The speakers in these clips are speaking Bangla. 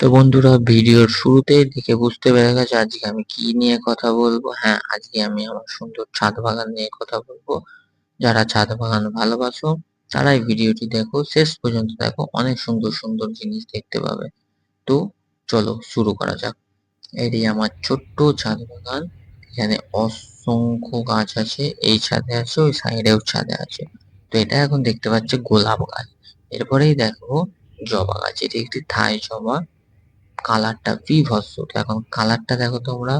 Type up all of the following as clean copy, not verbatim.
তো বন্ধুরা, ভিডিওর শুরুতেই দেখে বুঝতে পেরে গেছে আজকে আমি কি নিয়ে কথা বলবো। হ্যাঁ, আজকে আমি আমার সুন্দর ছাদ বাগান নিয়ে কথা বলবো। যারা ছাদ বাগান ভালোবাসো তারাই ভিডিওটি দেখো, শেষ পর্যন্ত দেখো, অনেক সুন্দর সুন্দর জিনিস দেখতে পাবে। তো চলো শুরু করা যাক। এটি আমার ছোট্ট ছাদ বাগান। এখানে অসংখ্য গাছ আছে, এই ছাদে আছে, ওই সাইডেও ছাদে আছে। তো এটা এখন দেখতে পাচ্ছে গোলাপ গাছ। এরপরেই দেখো জবা গাছ, এটি একটি থাই জবা। কালারটা বীভৎস। তো এখন কালারটা দেখো তোমরা,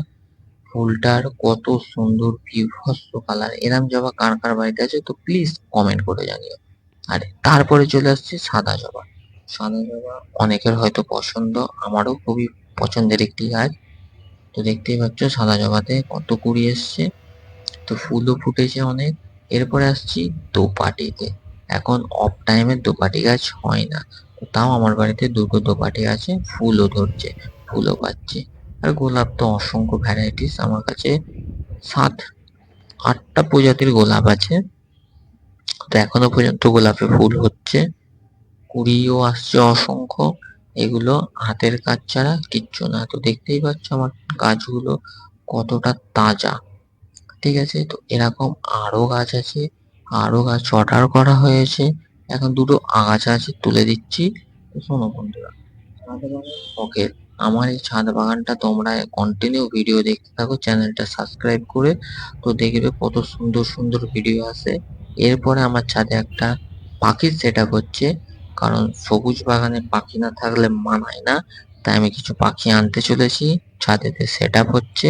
ফুলটার কত সুন্দর বীভৎস কালার। এরম জবা কার কার বাড়িতে আছে তো প্লিজ কমেন্ট করে জানিও। আর তারপরে চলে আসছে সাদা জবা। সাদা জবা অনেকের হয়তো পছন্দ, আমারও খুবই পছন্দের একটি গাছ। তো দেখতেই পাচ্ছ সাদা জবাতে কত কুড়ি এসছে, তো ফুলও ফুটেছে অনেক। এরপরে আসছি দোপাটিতে। এখন অফ টাইমে দোপাটি গাছ হয় না, তো তাও আমার বাড়িতে দুটো দোপাটি আছে, ফুলও ধরছে, ফুলও পাচ্ছে। আর গোলাপ তো অসংখ্য ভ্যারাইটিস, আমার কাছে 7-8টা প্রজাতির গোলাপ আছে। তো এখনো পর্যন্ত গোলাপে ফুল হচ্ছে, কুড়িও আসছে অসংখ্য। এগুলো হাতের কাজ ছাড়া কিচ্ছু না। তো দেখতেই পাচ্ছ আমার গাছগুলো কতটা তাজা। ঠিক আছে, তো এরকম আরো গাছ আছে, আরো গাছ অর্ডার করা হয়েছে। এখন দুটো আগাছা আছে, তুলে দিচ্ছি। তো শোনো বন্ধুরা, ছাদ বাগান শখের। আমার এই ছাদ বাগানটা তোমরা কন্টিনিউ ভিডিও দেখতে থাকো, চ্যানেলটা সাবস্ক্রাইব করে। তো দেখবে কত সুন্দর সুন্দর ভিডিও আসে। এরপরে আমার ছাদে একটা পাখির সেট আপ হচ্ছে, কারণ সবুজ বাগানে পাখি না থাকলে মানায় না। তাই আমি কিছু পাখি আনতে চলেছি, ছাদেতে সেট আপ হচ্ছে।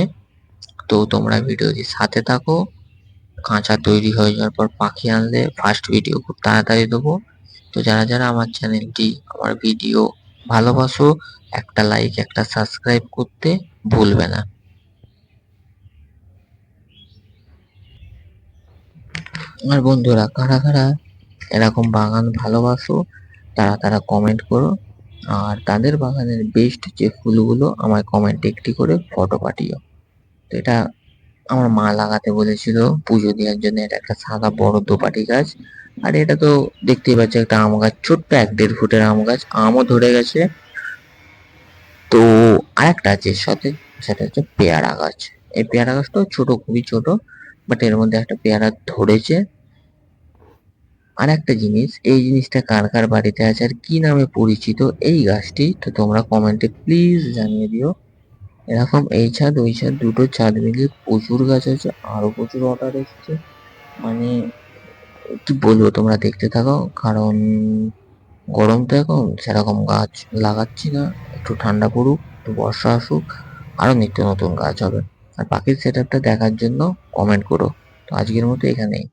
তো তোমরা ভিডিওটির সাথে থাকো। খাঁচা তৈরি হয়ে যাওয়ার পর পাখি আনলে ফার্স্ট ভিডিও খুব তাড়াতাড়ি দেবো। তো যারা যারা আমার চ্যানেলটি, আমার ভিডিও ভালোবাসো, একটা লাইক একটা সাবস্ক্রাইব করতে ভুলবে না। আমার বন্ধুরা কারা কারা এরকম বাগান ভালোবাসো তারা তারা কমেন্ট করো। আর তাদের বাগানের বেস্ট যে ফুলগুলো আমায় কমেন্টে একটি করে ফটো পাঠিও। তো এটা আমার মা লাগাতে বলেছিল পুজো দেওয়ার জন্য। এটা একটা সাদা বড় দোপাটি গাছ। আর এটা তো দেখতেই পাচ্ছ একটা আম গাছ, ছোট্ট 1-1.5 ফুটের আম গাছ, আমও ধরে গেছে। তো আরেকটা আছে সাথে, সেটা হচ্ছে পেয়ারা গাছ। এই পেয়ারা গাছটাও ছোট, খুবই ছোট, বাট এর মধ্যে একটা পেয়ারা ধরেছে। আর একটা জিনিস, এই জিনিসটা কার কার বাড়িতে আছে আর কি নামে পরিচিত এই গাছটি, তো তোমরা কমেন্টে প্লিজ জানিয়ে দিও। এরকম এই ছাদ ওই ছাদ দুটো ছাদ মিলিয়ে প্রচুর গাছ আছে, আরো প্রচুর অর্ডার এসছে। মানে কি বলবো, তোমরা দেখতে থাকো, কারণ গরম তো এখন সেরকম গাছ লাগাচ্ছি না। একটু ঠান্ডা পড়ুক, একটু বর্ষা আসুক, আরো নিত্য নতুন গাছ হবে। আর পাখির সেট আপটা দেখার জন্য কমেন্ট করো। তো আজকের মতো এখানেই।